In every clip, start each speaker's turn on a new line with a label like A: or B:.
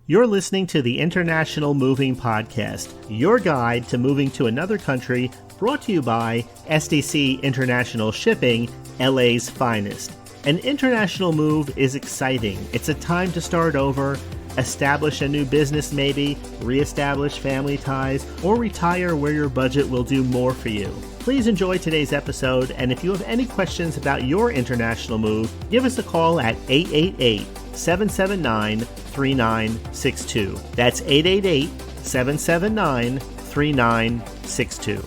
A: You're listening to the International Moving Podcast, your guide to moving to another country, brought to you by SDC International Shipping, LA's finest. An international move is exciting. It's a time to start over, establish a new business maybe, reestablish family ties, or retire where your budget will do more for you. Please enjoy today's episode, and if you have any questions about your international move, give us a call at 888-779-3962. That's 888-779-3962.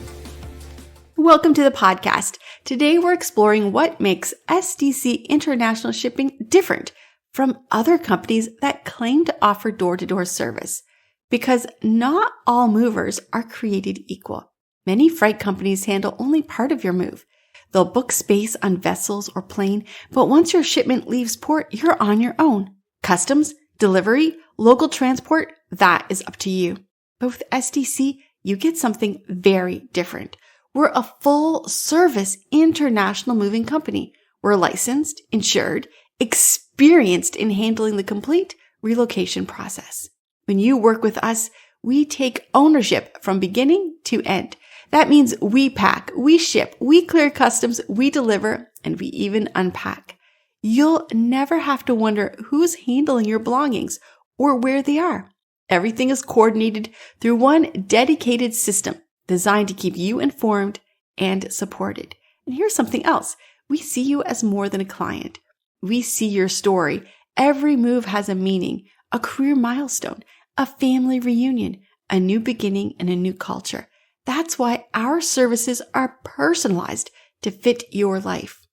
B: Welcome to the podcast. Today we're exploring what makes SDC International Shipping different from other companies that claim to offer door-to-door service. Because not all movers are created equal. Many freight companies handle only part of your move. They'll book space on vessels or plane, but once your shipment leaves port, you're on your own. Customs, delivery, local transport, that is up to you. But with SDC, you get something very different. We're a full-service international moving company. We're licensed, insured, experienced in handling the complete relocation process. When you work with us, we take ownership from beginning to end. That means we pack, we ship, we clear customs, we deliver, and we even unpack. You'll never have to wonder who's handling your belongings or where they are. Everything is coordinated through one dedicated system designed to keep you informed and supported. And here's something else. We see you as more than a client. We see your story. Every move has a meaning, a career milestone, a family reunion, a new beginning, and a new culture. That's why our services are personalized to fit your life.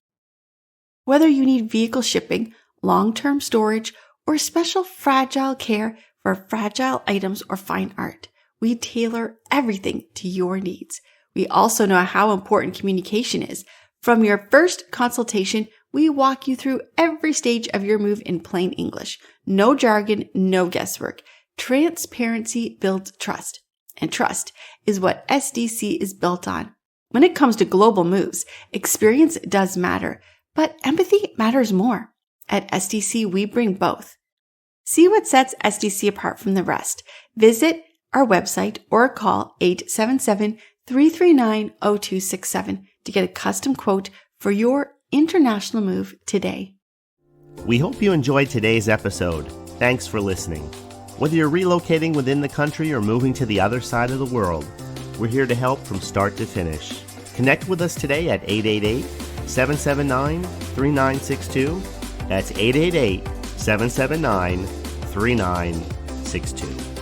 B: Whether you need vehicle shipping, long-term storage, or special fragile care for fragile items or fine art, we tailor everything to your needs. We also know how important communication is. From your first consultation, we walk you through every stage of your move in plain English. No jargon, no guesswork. Transparency builds trust. And trust is what SDC is built on. When it comes to global moves, experience does matter, but empathy matters more. At SDC, we bring both. See what sets SDC apart from the rest. Visit our website or call 877-339-0267 to get a custom quote for your international move today.
A: We hope you enjoyed today's episode. Thanks for listening. Whether you're relocating within the country or moving to the other side of the world, we're here to help from start to finish. Connect with us today at 888-779-3962. That's 888-779-3962.